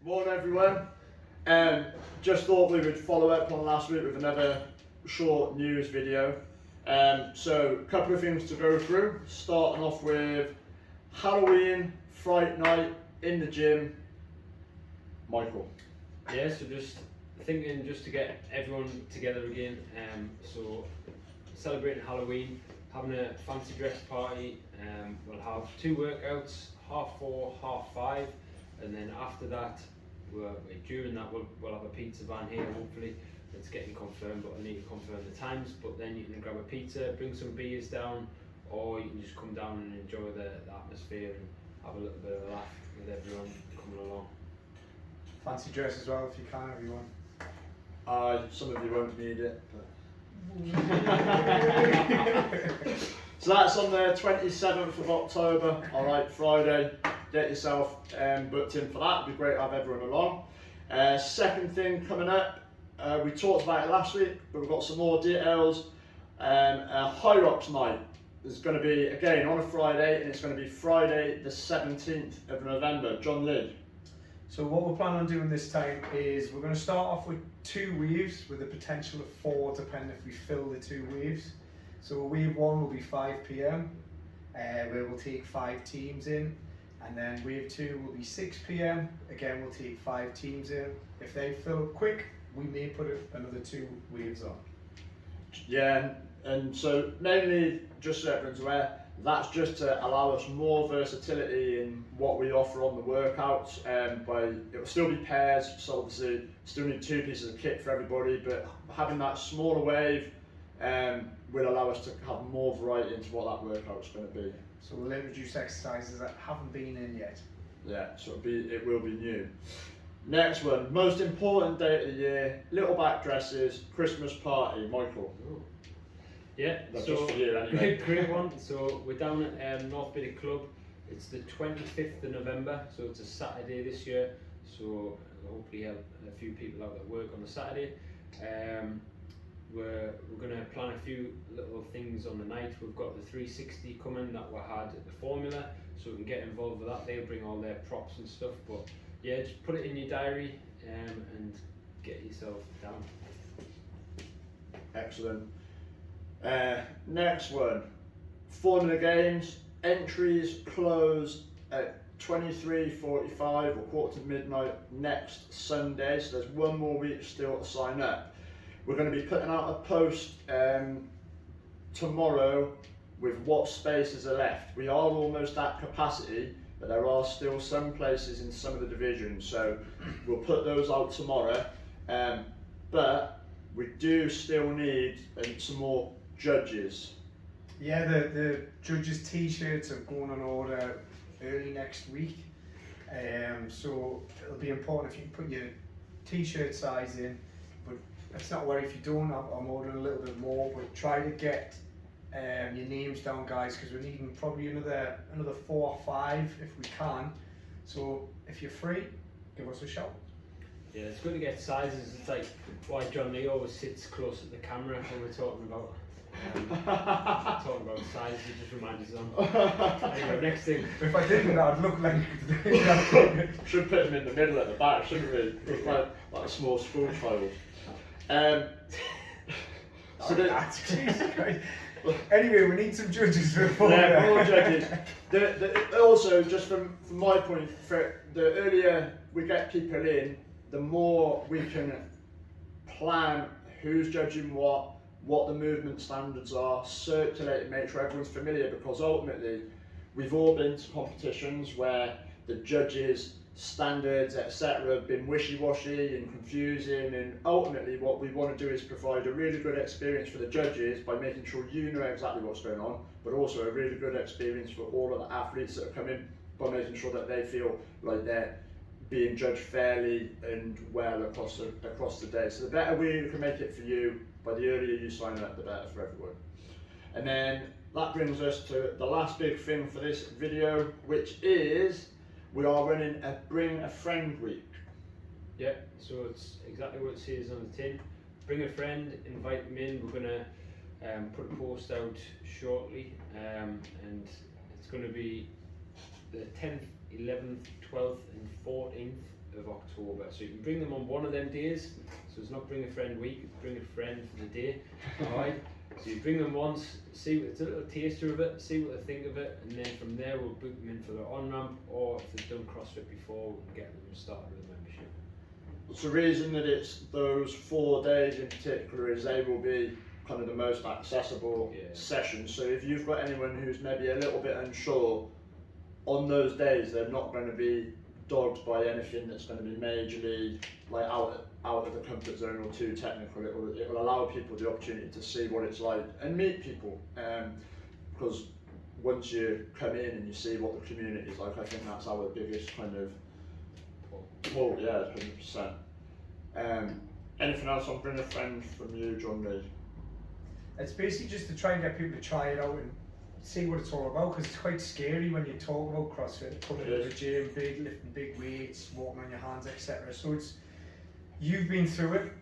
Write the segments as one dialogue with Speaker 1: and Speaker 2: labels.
Speaker 1: Morning everyone. Just thought we would follow up on last week with another short news video. So a couple of things to go through, starting off with Halloween, Fright Night in the gym. Michael.
Speaker 2: Yeah, so just thinking just to get everyone together again. So celebrating Halloween, having a fancy dress party. We'll have 2 workouts, 4:30, 5:30, and then after that, during that we'll have a pizza van here. Hopefully, it's getting confirmed, but I need to confirm the times. But then you can grab a pizza, bring some beers down, or you can just come down and enjoy the atmosphere and have a little bit of a laugh with everyone coming along.
Speaker 3: Fancy dress as well if you can, everyone.
Speaker 1: Some of you won't need it. So that's on the 27th of October, alright, Friday. Get yourself booked in for that, it'd be great to have everyone along. Second thing coming up, we talked about it last week, but we've got some more details. High Rocks Night is going to be, again, on a Friday, and it's going to be Friday the 17th of November. John Lee.
Speaker 3: So what we're planning on doing this time is we're going to start off with 2 waves with a potential of 4 depending if we fill the 2 waves. So wave 1 will be 5 PM, where we'll take 5 teams in, and then wave 2 will be 6 PM, again we'll take 5 teams in. If they fill up quick, we may put another 2 waves on.
Speaker 1: Yeah, and so mainly, just so everyone's aware, that's just to allow us more versatility in what we offer on the workouts. It will still be pairs, so obviously still need 2 pieces of kit for everybody, but having that smaller wave will allow us to have more variety into what that workout's going to be.
Speaker 3: So we'll introduce exercises that haven't been in yet.
Speaker 1: Yeah, so it will be new. Next one, most important day of the year, little back dresses, Christmas party. Michael.
Speaker 2: Ooh. Yeah,
Speaker 1: That's
Speaker 2: so
Speaker 1: just for you anyway.
Speaker 2: great one. So we're down at North Biddy Club. It's the 25th of November, so it's a Saturday this year. So hopefully have a few people out that work on the Saturday. We're going to plan a few little things on the night. We've got the 360 coming that we had at the Formula, so we can get involved with that. They'll bring all their props and stuff. But yeah, just put it in your diary and get yourself down.
Speaker 1: Excellent. Next one, Formula Games. Entries close at 23:45 or midnight next Sunday, so there's 1 more week still to sign up. We're going to be putting out a post tomorrow with what spaces are left. We are almost at capacity, but there are still some places in some of the divisions, so we'll put those out tomorrow. But we do still need some more judges.
Speaker 3: Yeah, the judges' t-shirts are going on order early next week. So it'll be important if you can put your t-shirt size in, but let's not worry if you don't. I'm ordering a little bit more, but try to get your names down, guys, because we're needing probably another 4 or 5 if we can. So if you're free, give us a shout.
Speaker 2: Yeah, it's good to get sizes. It's like why John Lee always sits close at the camera when we're talking about sizes. It just reminds us on. Anyway, next thing.
Speaker 3: If I didn't, I'd look like.
Speaker 1: Should put them in the middle at the back, shouldn't we? Look like a small school child.
Speaker 3: Jesus Christ. Anyway, we need some judges before.
Speaker 1: Yeah, more judges. Also, just from my point, the earlier we get people in, the more we can plan who's judging what the movement standards are, circulate and make sure everyone's familiar, because ultimately we've all been to competitions where the judges' standards, etc., have been wishy-washy and confusing, and ultimately what we want to do is provide a really good experience for the judges by making sure you know exactly what's going on, but also a really good experience for all of the athletes that are coming by making sure that they feel like they're being judged fairly and well across the day. So the better we can make it for you, by the earlier you sign up, the better for everyone. And then that brings us to the last big thing for this video, which is we are running a Bring a Friend week.
Speaker 2: Yeah, so it's exactly what it says on the tin. Bring a friend, invite them in. We're going to put a post out shortly, and it's going to be the 10th, 11th, 12th and 14th of October. So you can bring them on one of them days. So it's not bring a friend week, it's bring a friend for the day. Alright. So you bring them once, see what it's a little taster of it, see what they think of it, and then from there we'll book them in for the on-ramp, or if they've done CrossFit before, we can get them started with a membership.
Speaker 1: So the reason that it's those 4 days in particular is they will be kind of the most accessible sessions. So if you've got anyone who's maybe a little bit unsure, on those days they're not going to be dogged by anything that's going to be majorly like out of the comfort zone or too technical. It will allow people the opportunity to see what it's like and meet people. Because once you come in and you see what the community is like, I think that's our biggest kind of pull. Yeah, 100%. Anything else on Bring a Friend from you, John Lee?
Speaker 3: It's basically just to try and get people to try it out and see what it's all about, because it's quite scary when you talk about CrossFit, coming into the gym, lifting big weights, walking on your hands, etc. So it's, you've been through it,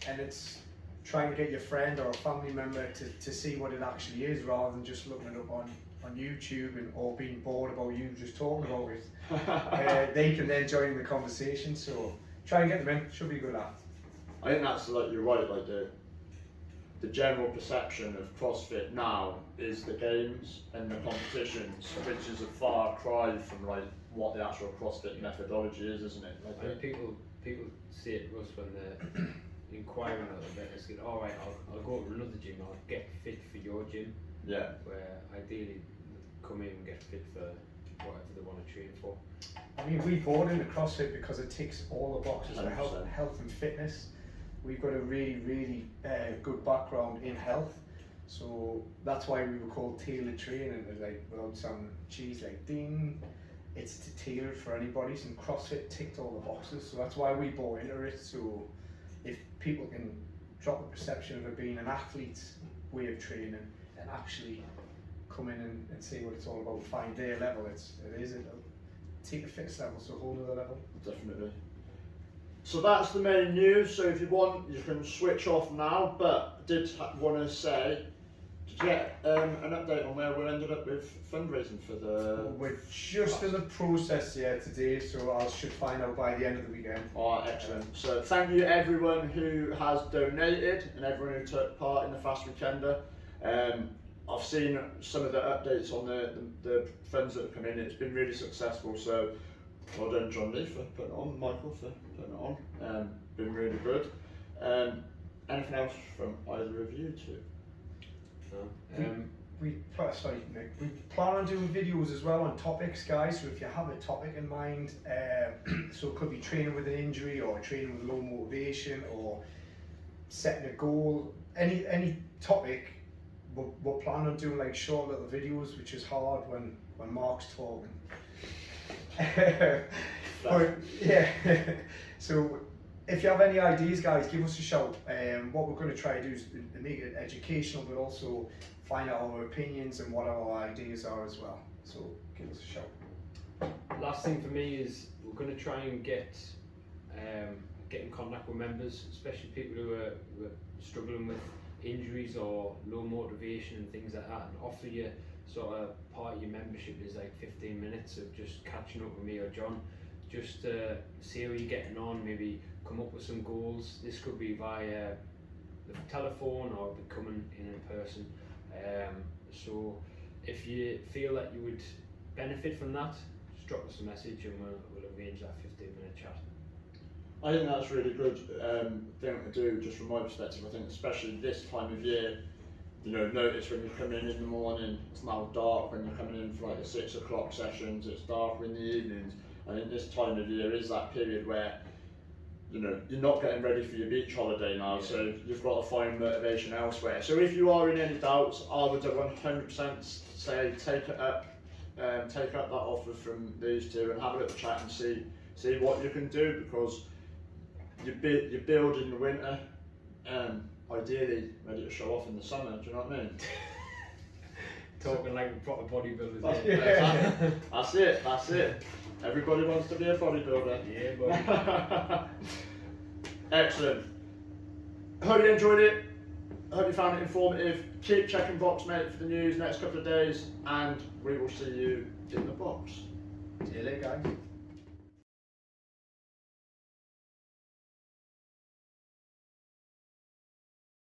Speaker 3: and it's trying to get your friend or a family member to see what it actually is, rather than just looking it up on YouTube or being bored about you just talking about it. They can then join the conversation, so try and get them in, should be a good laugh.
Speaker 1: I think that's like, you're right, like the general perception of CrossFit now is the games and the competitions, which is a far cry from like what the actual CrossFit methodology is, isn't it? Like,
Speaker 2: and people see it to us when they're inquiring a little bit. It's like, all right, I'll go to another gym. I'll get fit for your gym.
Speaker 1: Yeah.
Speaker 2: Where ideally come in and get fit for whatever they want to train for.
Speaker 3: I mean, we bought into CrossFit because it ticks all the boxes for
Speaker 1: 100%.
Speaker 3: health and fitness. We've got a really good background in health, so that's why we were called tailored training. Like, without sounding cheese, like ding, it's tailored for anybody. And CrossFit ticked all the boxes, so that's why we bought into it. So if people can drop the perception of it being an athlete's way of training and actually come in and see what it's all about, find their level, it'll take the fitness level to a whole other level.
Speaker 1: Definitely. So that's the main news. So if you want, you can switch off now. But I did want to say, did you get an update on where we ended up with fundraising for the?
Speaker 3: We're just in the process here today, so I should find out by the end of the weekend.
Speaker 1: Oh, excellent. So thank you everyone who has donated and everyone who took part in the Fast Weekender. I've seen some of the updates on the funds that have come in. It's been really successful. So well done, John Lee, for putting it on, Michael for putting it on. Been really good. Anything else from either of you two?
Speaker 2: No.
Speaker 3: We plan on doing videos as well on topics, guys. So if you have a topic in mind, so it could be training with an injury or training with low motivation or setting a goal, any topic, we're planning on doing like short little videos, which is hard when Mark's talking. But yeah, so if you have any ideas, guys, give us a shout. What we're going to try to do is make it educational, but also find out our opinions and what our ideas are as well. So give us a shout.
Speaker 2: Last thing for me is we're going to try and get in contact with members, especially people who are struggling with injuries or low motivation and things like that, and offer you sort of part of your membership is like 15 minutes of just catching up with me or John, just to see how you're getting on, maybe come up with some goals. This could be via the telephone or be coming in person. So if you feel that you would benefit from that, just drop us a message and we'll arrange that 15-minute chat.
Speaker 1: I think that's really good thing to do, just from my perspective. I think especially this time of year, you know, notice when you come in the morning, it's now dark. When you're coming in for like the 6 o'clock sessions, it's darker in the evenings. I think this time of year is that period where, you know, you're not getting ready for your beach holiday now, so you've got to find motivation elsewhere. So if you are in any doubts, I would 100% say take up that offer from these two and have a little chat and see what you can do, because you build in the winter, ideally ready to show off in the summer. Do you know what I mean?
Speaker 2: Talking like proper bodybuilders.
Speaker 1: That's it. Everybody wants to be a bodybuilder.
Speaker 2: Yeah, buddy.
Speaker 1: Excellent. Hope you enjoyed it. Hope you found it informative. Keep checking Boxmate for the news next couple of days, and we will see you in the box.
Speaker 3: See you later, guys.